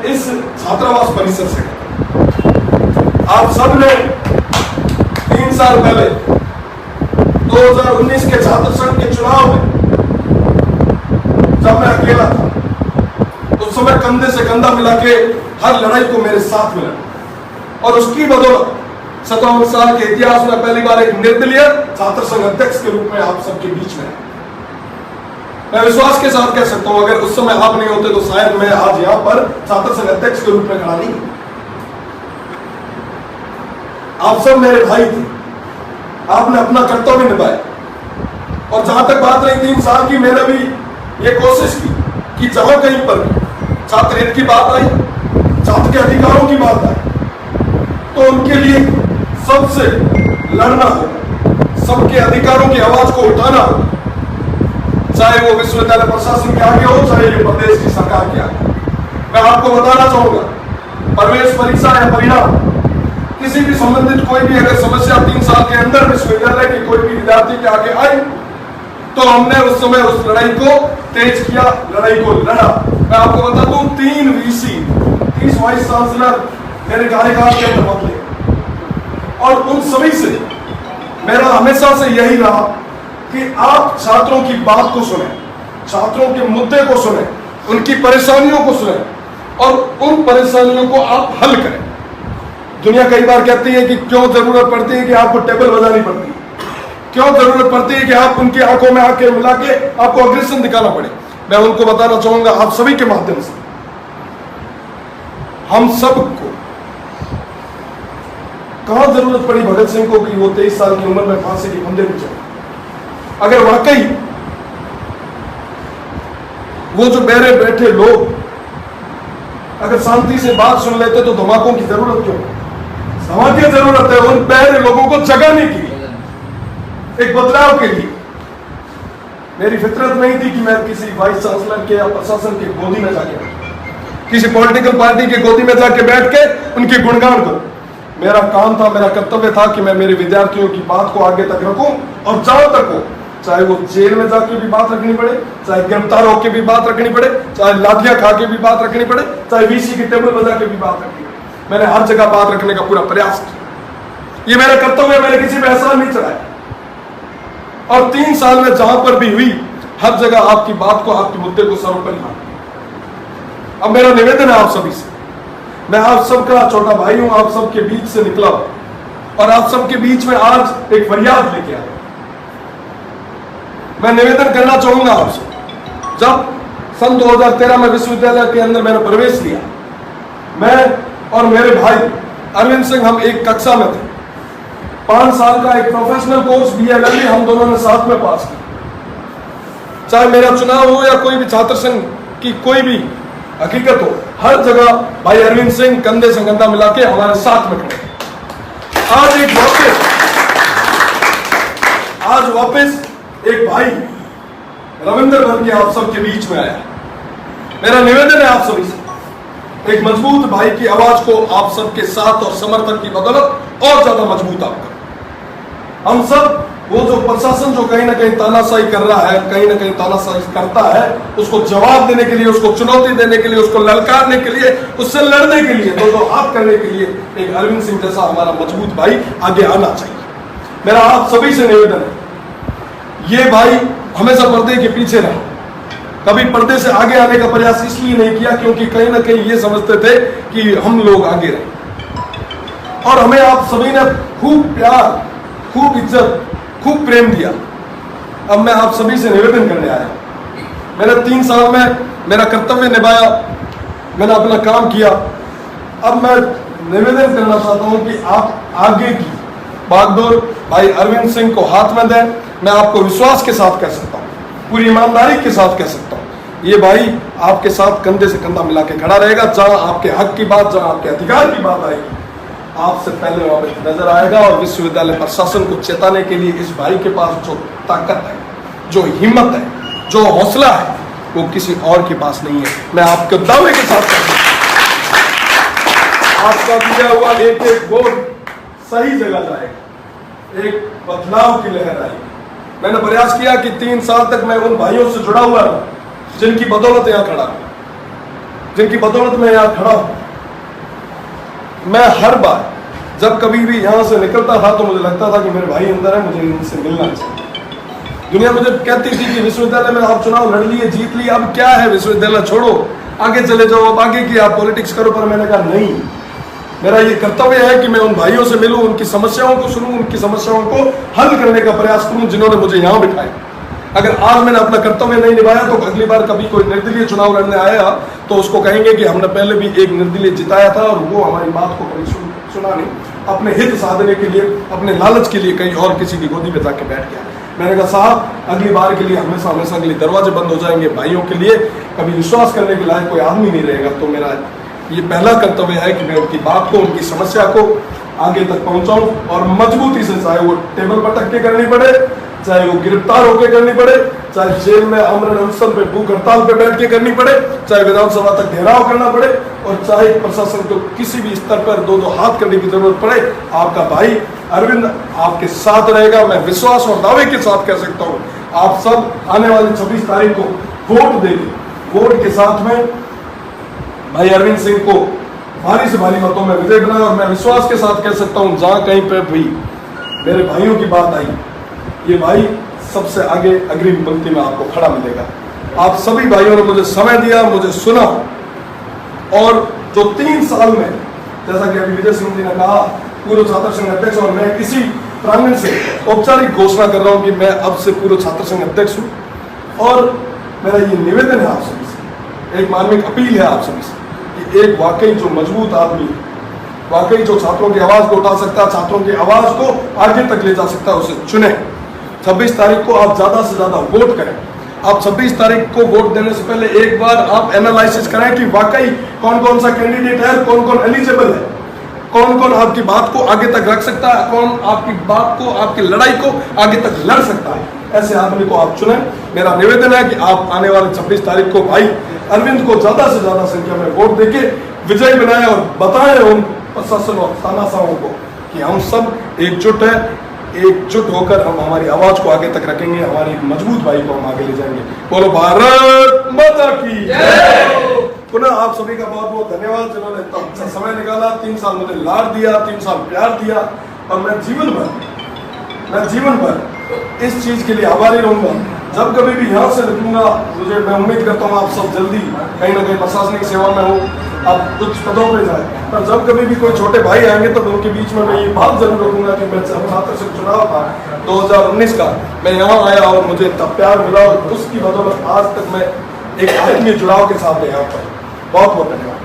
इस छात्रावास परिसर से आप सब ने 3 साल पहले 2019 के छात्र संघ के चुनाव में जब मैं अकेला था, उस समय कंधे से कंधा मिला के हर लड़ाई को मेरे साथ मिला, और उसकी बदौलत 57 साल के इतिहास में पहली बार एक निर्दलीय छात्र संघ अध्यक्ष के रूप में आप सबके बीच में। मैं विश्वास के साथ कह सकता हूं, अगर उस समय आप नहीं होते तो शायद मैं आज यहां पर छात्र संघ अध्यक्ष के रूप में खड़ा नहीं। आप सब मेरे भाई थे, आपने अपना कर्तव्य निभाया, और जहां तक बात रही 3 साल की, मैंने भी ये कोशिश की कि जहां कहीं पर छात्र हित की बात आई, छात्र के अधिकारों की बात आई, तो उनके लिए सबसे लड़ना होगा, सबके अधिकारों की आवाज को उठाना होगा, चाहे वो विश्वविद्यालय प्रशासन के आगे हो, चाहे ये प्रदेश की सरकार के आगे। मैं आपको बताना चाहूंगा, प्रवेश परीक्षा या परिणाम किसी भी संबंधित कोई भी अगर समस्या 3 साल के अंदर विश्वविद्यालय के कोई भी विद्यार्थी के आगे आई, तो हमने उस समय उस लड़ाई को तेज किया, लड़ाई को लड़ा। मैं आपको बता दूं, 3 वीसी 30 वाइस चांसलर मेरे कार्यकाल के अंदर बदले, और उन सभी से मेरा हमेशा से यही रहा कि आप छात्रों की बात को सुने, छात्रों के मुद्दे को सुने, उनकी परेशानियों को सुने, और उन परेशानियों को आप हल करें। दुनिया कई बार कहती है कि क्यों जरूरत पड़ती है कि आपको टेबल बजानी पड़ती है, क्यों जरूरत पड़ती है कि आप उनकी आंखों में आंखें मिला के आपको अग्रेसन दिखाना पड़े। मैं उनको बताना चाहूंगा, आप सभी के माध्यम से, हम सबको कहां जरूरत पड़ी भगत सिंह को कि वो 23 साल की उम्र में फांसी के फंदे पे चढ़े। अगर वाकई वो जो बहरे बैठे लोग अगर शांति से बात सुन लेते तो धमाकों की जरूरत क्यों? धमाके जरूरत है उन बहरे लोगों को जगाने के लिए, एक बदलाव के लिए। मेरी फितरत नहीं थी कि मैं किसी वाइस चांसलर के या प्रशासन के गोदी में जाके, किसी पॉलिटिकल पार्टी के गोदी में जाके बैठ के उनके गुणगान करूं। मेरा काम था, मेरा कर्तव्य था कि मैं मेरे विद्यार्थियों की बात को आगे तक रखूं, और जहां तक हो, चाहे वो जेल में जाके भी बात रखनी पड़े, चाहे गिरफ्तार होकर भी बात रखनी पड़े, चाहे लाठियां खा के भी बात रखनी पड़े, चाहे वीसी की टेबल बजा के भी बात रखनी पड़े, मैंने हर जगह बात रखने का पूरा प्रयास किया। ये मेरा कर्तव्य है, मैंने किसी पे एहसान नहीं चढ़ाया, और 3 साल में जहां पर भी हुई हर जगह आपकी बात को, आपके मुद्दे को सर्वोपरि माना। अब मेरा निवेदन है आप सभी से, मैं आप सबका छोटा भाई हूं, आप सबके बीच से निकला और आप सबके बीच में आज एक फरियाद लेके आया। मैं निवेदन करना चाहूंगा आपसे, जब सन 2013 में विश्वविद्यालय के अंदर मैंने प्रवेश लिया, मैं और मेरे भाई अरविंद सिंह, हम एक कक्षा में थे। 5 साल का एक प्रोफेशनल कोर्स BA हम दोनों ने साथ में पास किया। चाहे मेरा चुनाव हो या कोई भी छात्र संघ की कोई भी हकीकत हो, हर जगह भाई अरविंद सिंह कंधे से कंधा मिला के हमारे साथ में खड़े। आज वापस एक भाई रविंद्र बन के आप सबके बीच में आया। मेरा निवेदन है आप सभी से, एक मजबूत भाई की आवाज को आप सबके साथ और समर्थन की बदौलत और ज्यादा मजबूत आप करें। हम सब वो जो प्रशासन जो कहीं ना कहीं तानाशाही कर रहा है, कहीं ना कहीं तानाशाही करता है, उसको जवाब देने के लिए, उसको चुनौती देने के लिए, उसको ललकारने के लिए, उससे लड़ने के लिए, दो हाथ करने के लिए एक अरविंद सिंह जैसा हमारा मजबूत भाई आगे आना चाहिए। मेरा आप सभी से निवेदन है, ये भाई हमेशा पर्दे के पीछे रहा, कभी पर्दे से आगे आने का प्रयास इसलिए नहीं किया क्योंकि कहीं ना कहीं ये समझते थे कि हम लोग आगे रहे, और हमें आप सभी ने खूब प्यार, खूब इज्जत, खूब प्रेम दिया। अब मैं आप सभी से निवेदन करने आया, मैंने 3 साल में मेरा कर्तव्य निभाया, मैंने अपना काम किया। अब मैं निवेदन करना चाहता हूं कि आप आगे की बागडोर भाई अरविंद सिंह को हाथ में दें। मैं आपको विश्वास के साथ कह सकता हूं, पूरी ईमानदारी के साथ कह सकता हूं, ये भाई आपके साथ कंधे से कंधा मिला के खड़ा रहेगा। जहां आपके हक की बात, जहां आपके अधिकार की बात आएगी, आपसे पहले वापस नजर आएगा। और विश्वविद्यालय प्रशासन को चेताने के लिए इस भाई के पास जो ताकत है, जो हिम्मत है, जो हौसला है, वो किसी और के पास नहीं है। मैं आपके दावे के साथ कहता हूं, आपका दिया हुआ एक वोट सही जगह जाएगा, एक बदलाव की लहर आएगी। मैंने प्रयास किया कि 3 साल तक मैं उन भाइयों से जुड़ा हुआ हूं जिनकी बदौलत यहां खड़ा हूं। जिनकी बदौलत मैं यहाँ खड़ा हूं। मैं हर बार जब कभी भी यहाँ से निकलता था तो मुझे लगता था कि मेरे भाई अंदर है, मुझे इनसे मिलना चाहिए। दुनिया मुझे कहती थी कि विश्वविद्यालय में आप चुनाव लड़ लिए, जीत लिए, अब क्या है, विश्वविद्यालय छोड़ो, आगे चले जाओ, अब आगे की आप पॉलिटिक्स करो। पर मैंने कहा नहीं, मेरा ये कर्तव्य है कि मैं उन भाइयों से मिलूं, उनकी समस्याओं को सुनूं, उनकी समस्याओं को हल करने का प्रयास करूं जिन्होंने मुझे यहाँ बिठाया। अगर आज मैंने अपना कर्तव्य नहीं निभाया तो अगली बार कभी कोई निर्दलीय चुनाव लड़ने आया तो उसको कहेंगे कि हमने पहले भी एक निर्दलीय जिताया था और वो हमारी बात को कभी सुना नहीं, अपने हित साधने के लिए, अपने लालच के लिए कहीं और किसी की गोदी में जाके बैठ गया। मैंने कहा साहब, अगली बार के लिए हमेशा हमेशा के लिए दरवाजे बंद हो जाएंगे, भाइयों के लिए कभी विश्वास करने के लायक कोई आदमी नहीं रहेगा। तो मेरा ये पहला कर्तव्य है कि मैं उनकी बात को, उनकी समस्या को आगे तक पहुंचाऊं और मजबूती से, चाहे वो टेबल पर टक के करनी पड़े, चाहे वो गिरफ्तार होकर करनी पड़े, चाहे जेल में आमरण अनशन पे, भूख हड़ताल पे बैठ के करनी पड़े, चाहे विधानसभा तक घेराव करना पड़े और चाहे प्रशासन को किसी भी स्तर पर दो हाथ करने की जरूरत पड़े, आपका भाई अरविंद आपके साथ रहेगा। मैं विश्वास और दावे के साथ कह सकता हूँ, आप सब आने वाली 26 तारीख को वोट देंगे। वोट के साथ में भाई अरविंद सिंह को भारी से भारी मतों में विजय बनाए। और मैं विश्वास के साथ कह सकता हूँ, जहां कहीं पे भी मेरे भाइयों की बात आई, ये भाई सबसे आगे अग्रिम पंक्ति में आपको खड़ा मिलेगा। आप सभी भाइयों ने मुझे समय दिया, मुझे सुना, और जो 3 साल में, जैसा कि अभी विजय सिंह जी ने कहा, पूर्व छात्र संघ अध्यक्ष, और मैं इसी प्रांगण से औपचारिक घोषणा कर रहा हूं कि मैं अब से पूर्व छात्र संघ अध्यक्ष हूं। और मेरा ये निवेदन है आप सभी से, एक मार्मिक अपील है आप सभी से कि एक वाकई जो मजबूत आदमी, वाकई जो छात्रों की आवाज को उठा सकता है, छात्रों की आवाज को आगे तक ले जा सकता है, उसे चुने। 26 तारीख को आप ज्यादा से ज्यादा वोट करें। आप 26 तारीख को वोट देने से पहले एक बार आप एनालिसिस करें कि वाकई कौन कौन सा कैंडिडेट है, कौन कौन एलिजिबल है, कौन कौन आपकी बात को आगे तक रख सकता है, कौन आपकी बात को, आपकी लड़ाई को आगे तक लड़ सकता है। ऐसे आदमी को आप चुनें। मेरा निवेदन है कि आप आने वाले 26 तारीख को भाई अरविंद को ज्यादा से ज्यादा संख्या में वोट देके विजयी बनाएं और बताएं उन प्रशासन और तानाशाहों को कि हम सब एकजुट है, एकजुट होकर हम हमारी आवाज को आगे तक रखेंगे, हमारे एक मजबूत भाई को हम आगे ले जाएंगे। बोलो भारत माता की जय। पुनः आप सभी का बहुत बहुत धन्यवाद जिन्होंने इतना अच्छा समय निकाला, 3 साल मुझे लाड दिया, 3 साल प्यार दिया, और मैं जीवन भर इस चीज के लिए आभारी रहूंगा। जब कभी भी यहाँ से निकलूंगा, मैं उम्मीद करता हूँ आप सब जल्दी कहीं ना कहीं प्रशासनिक सेवा में हो, आप उच्च पदों पे जाए, पर जब कभी भी कोई छोटे भाई आएंगे तो उनके बीच में मैं ये बात जरूर रखूंगा कि मैं छात्र संघ चुनाव था 2019 का, मैं यहाँ आया और मुझे तब प्यार मिला, और उसकी बदौलत आज तक मैं एक आत्मीय जुड़ाव के साथ यहाँ पर। बहुत बहुत धन्यवाद।